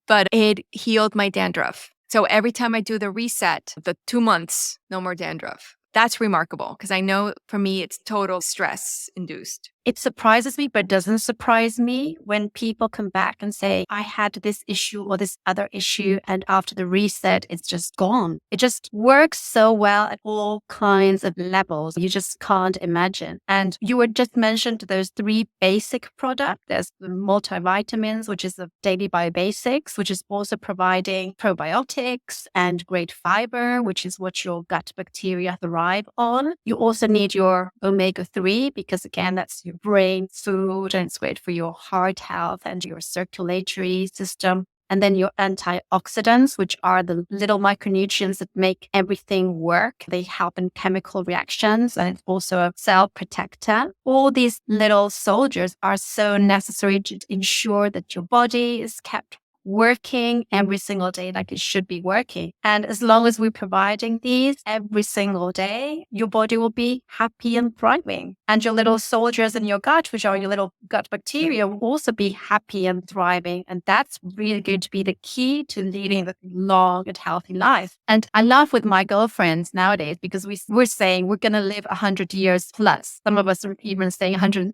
But it healed my dandruff. So every time I do the reset, the 2 months, no more dandruff. That's remarkable because I know for me, it's total stress induced. It surprises me, but doesn't surprise me when people come back and say, I had this issue or this other issue, and after the reset, it's just gone. It just works so well at all kinds of levels. You just can't imagine. And you were just mentioned those 3 basic products. There's the multivitamins, which is the daily biobasics, which is also providing probiotics and great fiber, which is what your gut bacteria thrive on. You also need your omega-3 because, again, that's your brain food, and it's great for your heart health and your circulatory system. And then your antioxidants, which are the little micronutrients that make everything work. They help in chemical reactions, and it's also a cell protector. All these little soldiers are so necessary to ensure that your body is kept working every single day like it should be working. And as long as we're providing these every single day, your body will be happy and thriving. And your little soldiers in your gut, which are your little gut bacteria, will also be happy and thriving. And that's really going to be the key to leading a long and healthy life. And I laugh with my girlfriends nowadays because we're saying we're going to live 100 years plus. Some of us are even saying 100.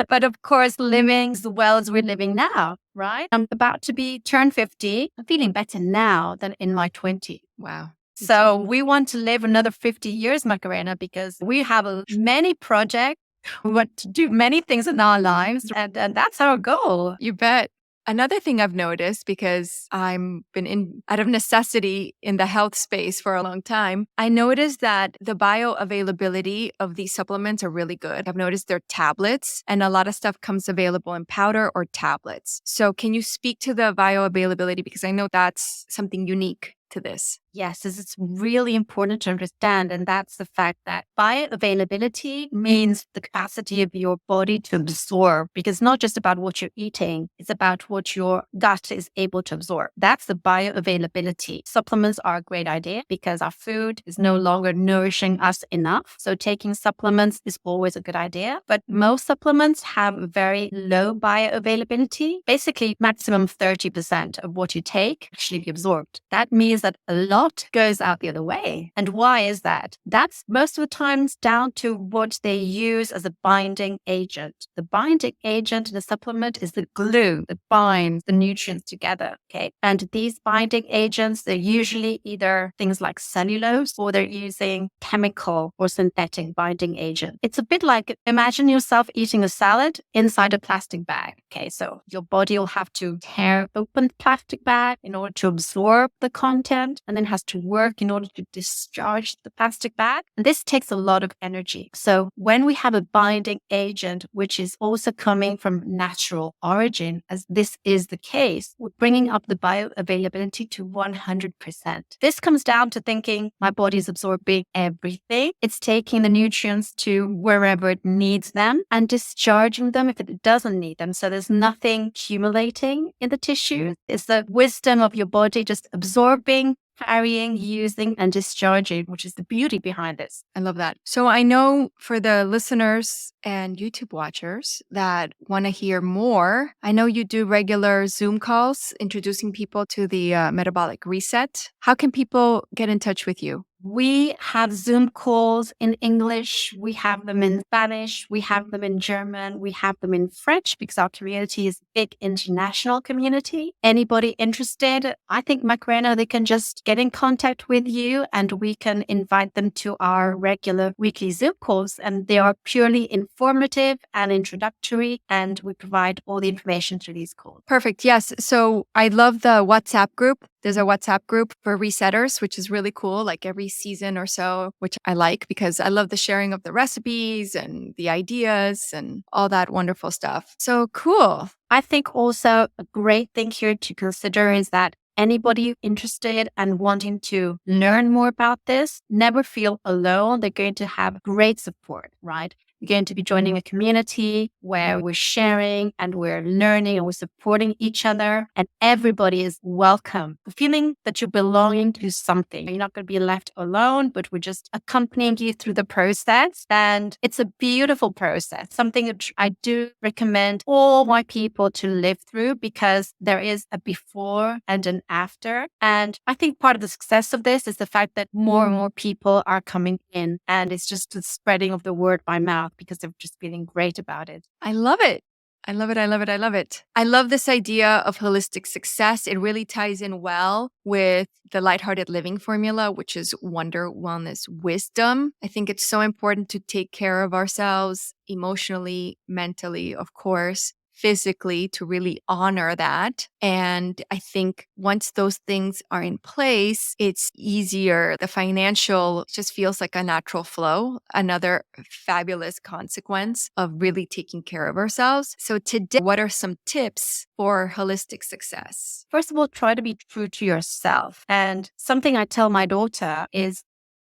But of course, living as well as we're living now, right? I'm about to turn 50. I'm feeling better now than in my 20s. Wow. So we want to live another 50 years, Macarena, because we have many projects. We want to do many things in our lives, and that's our goal. You bet. Another thing I've noticed, because I've been out of necessity in the health space for a long time, I noticed that the bioavailability of these supplements are really good. I've noticed they're tablets, and a lot of stuff comes available in powder or tablets. So can you speak to the bioavailability? Because I know that's something unique to this. Yes, it's really important to understand. And that's the fact that bioavailability means the capacity of your body to absorb, because it's not just about what you're eating, it's about what your gut is able to absorb. That's the bioavailability. Supplements are a great idea because our food is no longer nourishing us enough. So taking supplements is always a good idea. But most supplements have very low bioavailability. Basically, maximum 30% of what you take actually be absorbed. That means that a lot goes out the other way. And why is that? That's most of the times down to what they use as a binding agent. The binding agent in a supplement is the glue that binds the nutrients together. Okay. And these binding agents, they're usually either things like cellulose, or they're using chemical or synthetic binding agent. It's a bit like, imagine yourself eating a salad inside a plastic bag. Okay. So your body will have to tear open the plastic bag in order to absorb the content, and then has to work in order to discharge the plastic bag. And this takes a lot of energy. So when we have a binding agent, which is also coming from natural origin, as this is the case, we're bringing up the bioavailability to 100%. This comes down to thinking my body is absorbing everything. It's taking the nutrients to wherever it needs them and discharging them if it doesn't need them. So there's nothing accumulating in the tissues. It's the wisdom of your body just absorbing, carrying, using, and discharging, which is the beauty behind this. I love that. So I know for the listeners and YouTube watchers that want to hear more, I know you do regular Zoom calls introducing people to the Metabolic Reset. How can people get in touch with you? We have Zoom calls in English. We have them in Spanish. We have them in German. We have them in French because our community is a big international community. Anybody interested, I think, Macarena, they can just get in contact with you and we can invite them to our regular weekly Zoom calls. And they are purely informative and introductory. And we provide all the information through these calls. Perfect. Yes. So I love the WhatsApp group. There's a WhatsApp group for resetters, which is really cool, like every season or so, which I like because I love the sharing of the recipes and the ideas and all that wonderful stuff. So cool. I think also a great thing here to consider is that anybody interested and wanting to learn more about this, never feel alone. They're going to have great support, right? You're going to be joining a community where we're sharing and we're learning and we're supporting each other, and everybody is welcome. The feeling that you're belonging to something. You're not going to be left alone, but we're just accompanying you through the process. And it's a beautiful process, something that I do recommend all my people to live through because there is a before and an after. And I think part of the success of this is the fact that more and more people are coming in, and it's just the spreading of the word by mouth, because they're just feeling great about it. I love it. I love it. I love it. I love it. I love this idea of holistic success. It really ties in well with the lighthearted living formula, which is wonder, wellness, wisdom. I think it's so important to take care of ourselves emotionally, mentally, of course, physically, to really honor that. And I think once those things are in place, it's easier. The financial just feels like a natural flow, another fabulous consequence of really taking care of ourselves. So today, what are some tips for holistic success? First of all, try to be true to yourself. And something I tell my daughter is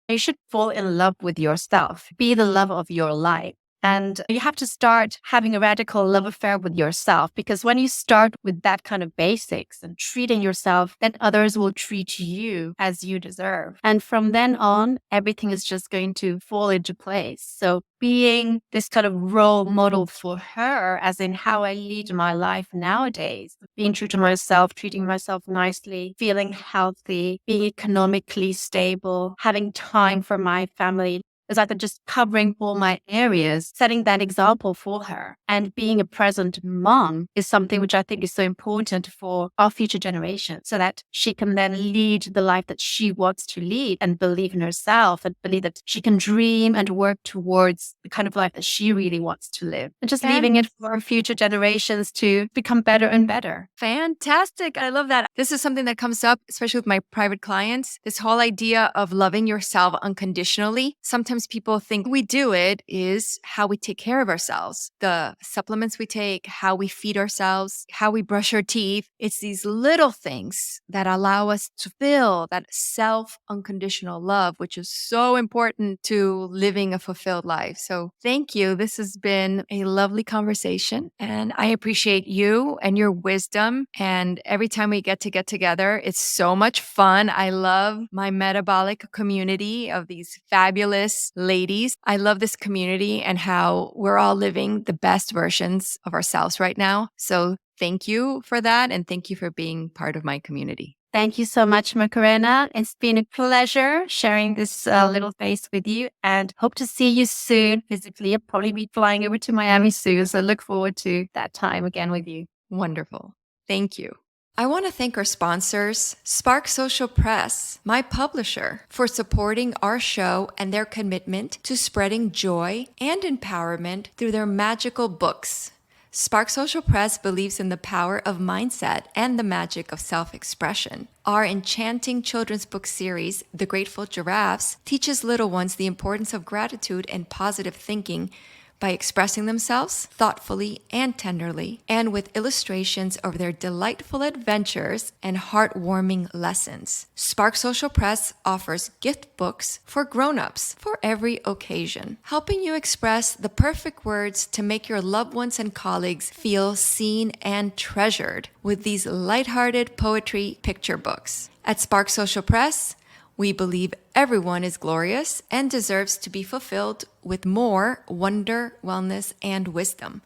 you should fall in love with yourself, be the love of your life. And you have to start having a radical love affair with yourself, because when you start with that kind of basics and treating yourself, then others will treat you as you deserve. And from then on, everything is just going to fall into place. So being this kind of role model for her, as in how I lead my life nowadays, being true to myself, treating myself nicely, feeling healthy, being economically stable, having time for my family, is either just covering all my areas, setting that example for her. And being a present mom is something which I think is so important for our future generation, so that she can then lead the life that she wants to lead and believe in herself and believe that she can dream and work towards the kind of life that she really wants to live. And just leaving it for future generations to become better and better. Fantastic. I love that. This is something that comes up, especially with my private clients, this whole idea of loving yourself unconditionally. Sometimes people think we do it is how we take care of ourselves, the supplements we take, how we feed ourselves, how we brush our teeth. It's these little things that allow us to feel that self-unconditional love, which is so important to living a fulfilled life. So thank you. This has been a lovely conversation, and I appreciate you and your wisdom. And every time we get together, it's so much fun. I love my metabolic community of these fabulous ladies. I love this community and how we're all living the best versions of ourselves right now. So thank you for that. And thank you for being part of my community. Thank you so much, Macarena. It's been a pleasure sharing this little space with you, and hope to see you soon physically. I'll probably be flying over to Miami soon. So look forward to that time again with you. Wonderful. Thank you. I want to thank our sponsors, Spark Social Press, my publisher, for supporting our show and their commitment to spreading joy and empowerment through their magical books. Spark Social Press believes in the power of mindset and the magic of self-expression. Our enchanting children's book series, The Grateful Giraffes, teaches little ones the importance of gratitude and positive thinking by expressing themselves thoughtfully and tenderly, and with illustrations of their delightful adventures and heartwarming lessons. Spark Social Press offers gift books for grown-ups for every occasion, helping you express the perfect words to make your loved ones and colleagues feel seen and treasured with these lighthearted poetry picture books. At Spark Social Press, we believe everyone is glorious and deserves to be fulfilled with more wonder, wellness, and wisdom.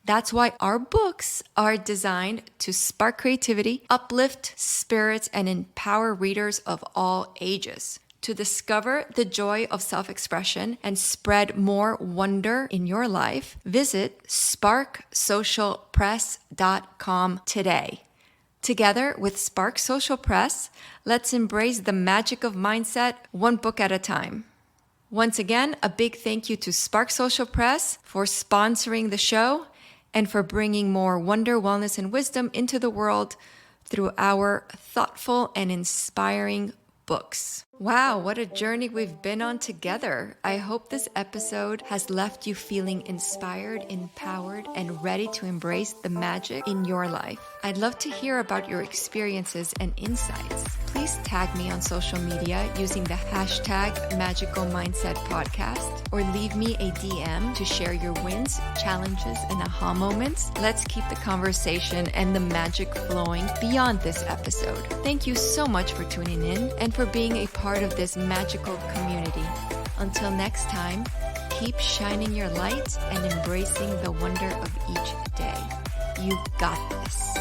That's why our books are designed to spark creativity, uplift spirits, and empower readers of all ages. to discover the joy of self-expression and spread more wonder in your life, visit sparksocialpress.com today. Together with Spark Social Press, let's embrace the magic of mindset one book at a time. Once again, a big thank you to Spark Social Press for sponsoring the show and for bringing more wonder, wellness, and wisdom into the world through our thoughtful and inspiring books. Wow, what a journey we've been on together. I hope this episode has left you feeling inspired, empowered, and ready to embrace the magic in your life. I'd love to hear about your experiences and insights. Please tag me on social media using the hashtag Magical Mindset Podcast, or leave me a DM to share your wins, challenges, and aha moments. Let's keep the conversation and the magic flowing beyond this episode. Thank you so much for tuning in and for being a part of this magical community. Until next time, keep shining your light and embracing the wonder of each day. You've got this.